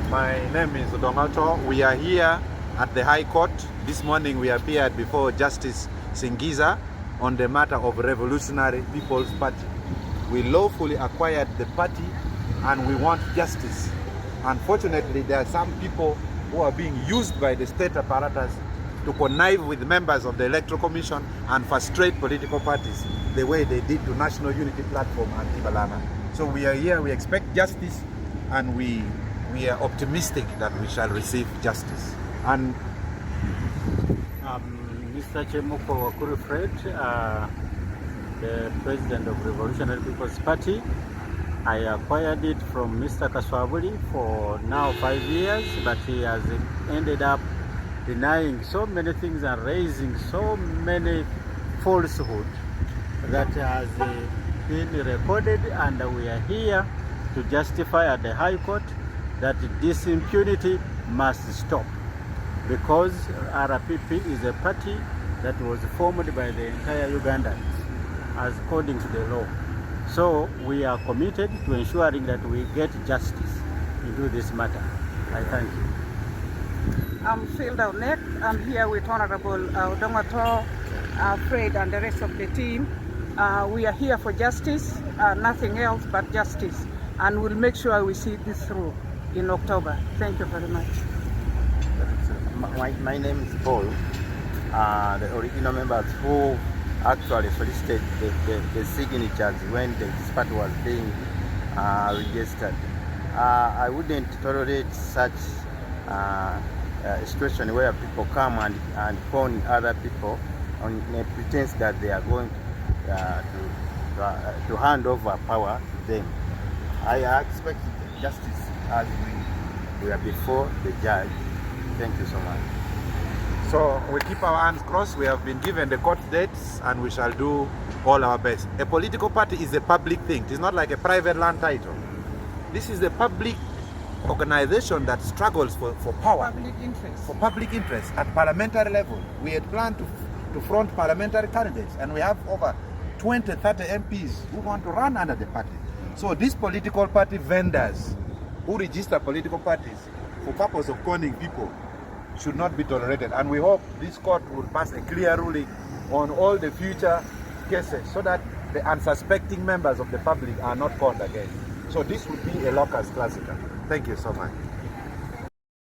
My name is Odonga. We are here at the High Court. This morning we appeared before Justice Singiza on the matter of Revolutionary People's Party. We lawfully acquired the party and we want justice. Unfortunately, there are some people who are being used by the state apparatus to connive with members of the Electoral Commission and frustrate political parties the way they did to National Unity Platform and Tibalana. So we are here, we expect justice, and we are optimistic that we shall receive justice. And Mr. Chemoko Wakuru Fred, the President of Revolutionary People's Party. I acquired it from Mr. Kaswabuli for now 5 years, but he has ended up denying so many things and raising so many falsehoods that has been recorded, and we are here to justify at the High Court that this impunity must stop, because RPP is a party that was formed by the entire Ugandans as according to the law. So we are committed to ensuring that we get justice into this matter. I thank you. I'm Showdown. I'm here with Honorable Odonga, Fred, and the rest of the team. We are here for justice, nothing else but justice, and we'll make sure we see this through in October. Thank you very much. My name is Paul, the original members who actually solicited the signatures when this party was being registered. I wouldn't tolerate such a situation where people come and phone other people on the pretense that they are going to hand over power to them. I expect justice as we are before the judge. Thank you so much. so we keep our hands crossed. We have been given the court dates and we shall do all our best. A political party is a public thing. It is not like a private land title. This is a public organization that struggles for power. Public interest. For public interest at parliamentary level. We had planned to front parliamentary candidates, and we have over 20, 30 MPs who want to run under the party. So these political party vendors who register political parties for purpose of conning people should not be tolerated. And we hope this court will pass a clear ruling on all the future cases so that the unsuspecting members of the public are not conned again. So this would be a locus classica. Thank you so much.